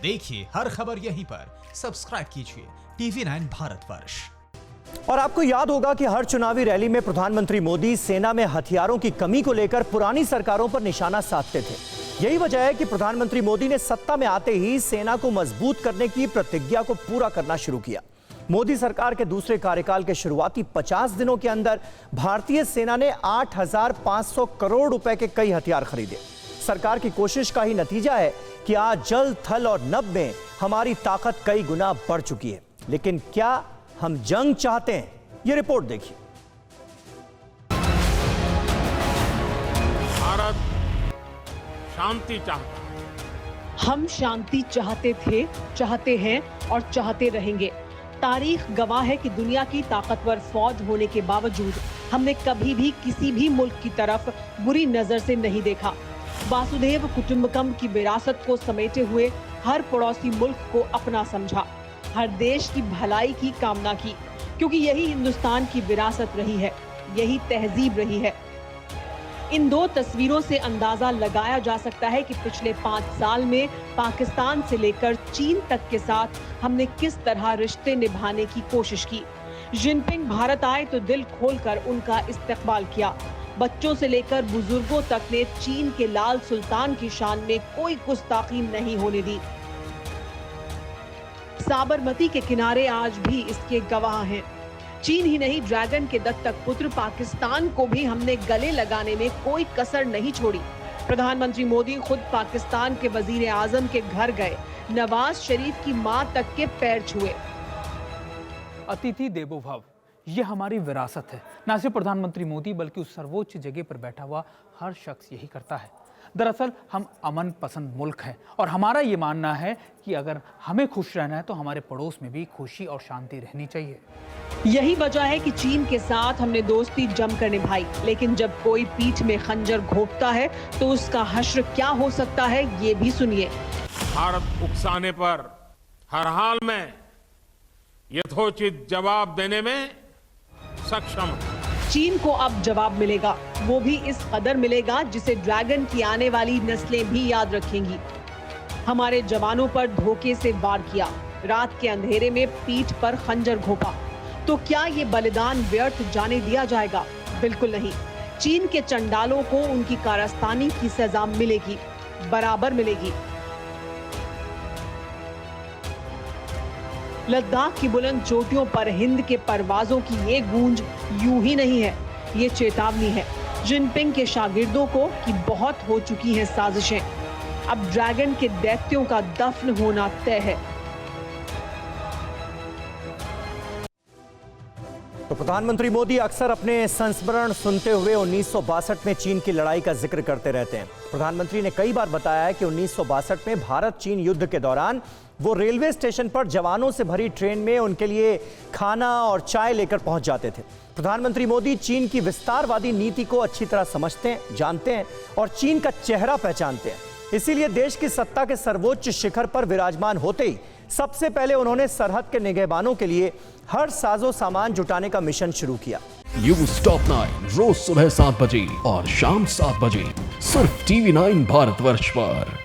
देखिए हर खबर यहीं पर, सब्सक्राइब कीजिए TV9 भारतवर्ष। और आपको याद होगा कि हर चुनावी रैली में प्रधानमंत्री मोदी सेना में हथियारों की कमी को लेकर पुरानी सरकारों पर निशाना साधते थे। यही वजह है कि प्रधानमंत्री मोदी ने सत्ता में आते ही सेना को मजबूत करने की प्रतिज्ञा को पूरा करना शुरू किया। मोदी सरकार के दूसरे कार्यकाल के शुरुआती 50 दिनों के अंदर भारतीय सेना ने 8,500 करोड़ रुपए के कई हथियार खरीदे। सरकार की कोशिश का ही नतीजा है कि आज जल, थल और नभ में हमारी ताकत कई गुना बढ़ चुकी है। लेकिन क्या हम जंग चाहते हैं? ये रिपोर्ट देखिए। भारत शांति चाहता है। हम शांति चाहते थे, चाहते हैं और चाहते रहेंगे। तारीख गवाह है कि दुनिया की ताकतवर फौज होने के बावजूद हमने कभी भी किसी भी मुल्क की तरफ बुरी नजर से नहीं देखा। वासुदेव कुटुंबकम की विरासत को समेटे हुए हर पड़ोसी मुल्क को अपना समझा, हर देश की भलाई की कामना की, क्योंकि यही हिंदुस्तान की विरासत रही है, यही तहजीब रही है। इन दो तस्वीरों से अंदाजा लगाया जा सकता है कि पिछले 5 साल में पाकिस्तान से लेकर चीन तक के साथ हमने किस तरह रिश्ते निभाने की कोशिश की। जिनपिंग भारत आए तो दिल खोलकर उनका इस्तकबाल किया। बच्चों से लेकर बुजुर्गों तक ने चीन के लाल सुल्तान की शान में कोई गुस्ताखी नहीं होने दी। साबरमती के किनारे आज भी इसके गवाह हैं। चीन ही नहीं, ड्रैगन के दत्तक पुत्र पाकिस्तान को भी हमने गले लगाने में कोई कसर नहीं छोड़ी। प्रधानमंत्री मोदी खुद पाकिस्तान के वजीर आजम के घर गए, नवाज शरीफ की मां तक के पैर छुए। अतिथि देवो भव, ये हमारी विरासत है। न सिर्फ प्रधानमंत्री मोदी बल्कि उस सर्वोच्च जगह पर बैठा हुआ हर शख्स यही करता है। दरअसल हम अमन पसंद मुल्क हैं और हमारा ये मानना है कि अगर हमें खुश रहना है तो हमारे पड़ोस में भी खुशी और शांति रहनी चाहिए। यही वजह है कि चीन के साथ हमने दोस्ती जमकर निभाई, लेकिन जब कोई पीठ में खंजर घोंपता है तो उसका हश्र क्या हो सकता है, ये भी सुनिए। भारत उकसाने पर हर हाल में यथोचित जवाब देने में सक्षम है। चीन को अब जवाब मिलेगा, वो भी इस कदर मिलेगा जिसे ड्रैगन की आने वाली नस्लें भी याद रखेंगी। हमारे जवानों पर धोखे से वार किया, रात के अंधेरे में पीठ पर खंजर घोंपा, तो क्या ये बलिदान व्यर्थ जाने दिया जाएगा? बिल्कुल नहीं। चीन के चंडालों को उनकी कारस्तानी की सजा मिलेगी, बराबर मिलेगी। लद्दाख की बुलंद चोटियों पर हिंद के परवाजों की ये गूंज यूं ही नहीं है, ये चेतावनी है जिनपिंग के शागिर्दों को कि बहुत हो चुकी हैं साजिशें। अब ड्रैगन के दैत्यों का दफन होना तय है। तो प्रधानमंत्री मोदी अक्सर अपने संस्मरण सुनते हुए 1962 में चीन की लड़ाई का जिक्र करते रहते हैं। प्रधानमंत्री ने कई बार बताया है कि 1962 में भारत चीन युद्ध के दौरान वो रेलवे स्टेशन पर जवानों से भरी ट्रेन में उनके लिए खाना और चाय लेकर पहुंच जाते थे। प्रधानमंत्री मोदी चीन की विस्तारवादी नीति को अच्छी तरह समझते हैं, जानते हैं और चीन का चेहरा पहचानते हैं। इसीलिए देश की सत्ता के सर्वोच्च शिखर पर विराजमान होते ही सबसे पहले उन्होंने सरहद के निगहबानों के लिए हर साजो सामान जुटाने का मिशन शुरू किया। न्यूज़ टॉप 9 रोज सुबह 7 बजे और शाम 7 बजे सिर्फ TV9 भारतवर्ष पर।